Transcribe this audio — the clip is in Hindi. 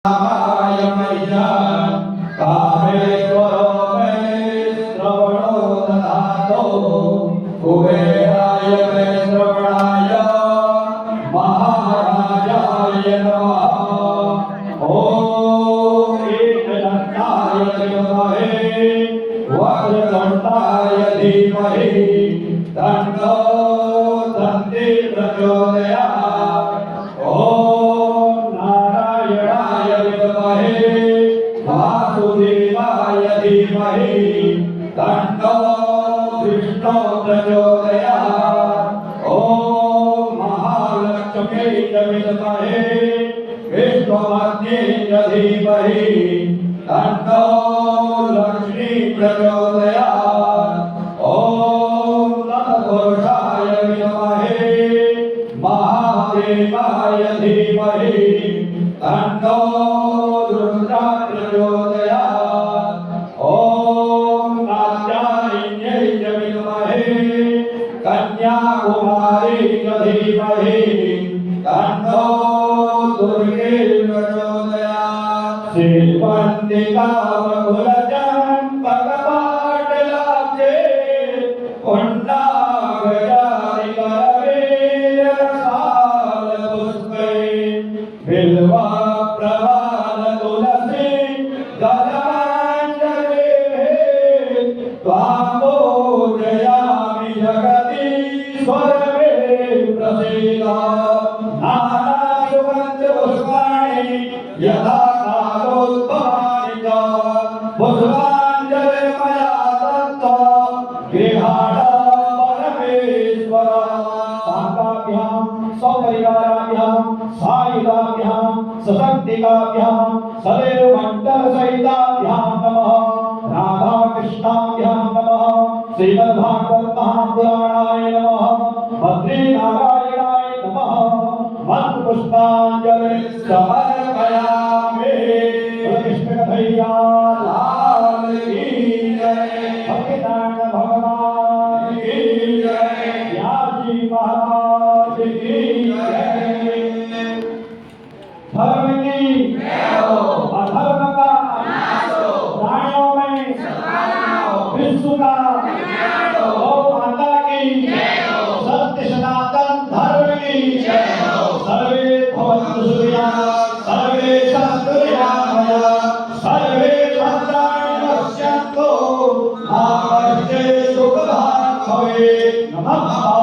रामाय मैया कामेश्वरो मे श्रवणो दधातो कुबेराय मे श्रवणाय महाराजाय नमः। ओम एकदन्ताय विद्महे वक्रतुण्डाय धीमहि तन्नो दन्ति प्रचोदयात्। वासुदेवाय धीमहि तन्नो विष्णु प्रचोदयात्। ओम महालक्ष्मी च विद्महे विष्णुपत्नी च धीमहि तन्नो लक्ष्मी प्रचोदयात्। ओम तत्पुरुषाय विद्महे महादेवाय धीमहि तन्नो रुद्रा प्रचोदयात्। ओम कात्यायन्यै च विद्महे कन्याकुमारी च धीमहि तन्नो दुर्गे प्रचोदयात्। श्रीवन्दिका बहुलचम्पकपाटलाब्जे पुण्डागजारि करवेलसालपुष्पै बिल्वा प्रवाल तुलसी गजाञ्जलेः त्वां पूजयामि जगदीश्वरवे प्रसीद। नानासुगन्धपुष्पाणि यथा कालोद्भवानि च पुष्पाञ्जलिर्मया दत्तं गृहाण परमेश्वर। शान्ताभ्यां सपरिवाराभ्यां सायुधाभ्यां सशक्तिकाभ्यां सदैव मण्डलसहिताभ्यां नमः। राधाकृष्णाभ्यां नमः। श्रीमद्भागवत महापुराणाय नमः। बद्रीनारायणाय नमः। मन्त्रपुष्पाञ्जलिं समर्पयामि। कृष्णकथैया लाल की जय। भक्तिनारायण भगवान की जय। व्यासजी महाराज की जय। धर्म की अधर्म का प्राणियों में विश्व का गौ माता की सत्य सनातन धर्म की सर्वे भवन्तु सुखिनः सर्वे सन्तु निरामयाः सर्वे भद्राणि पश्यन्तु मा कश्चित् दुःखभाग् भवेत्। नमः।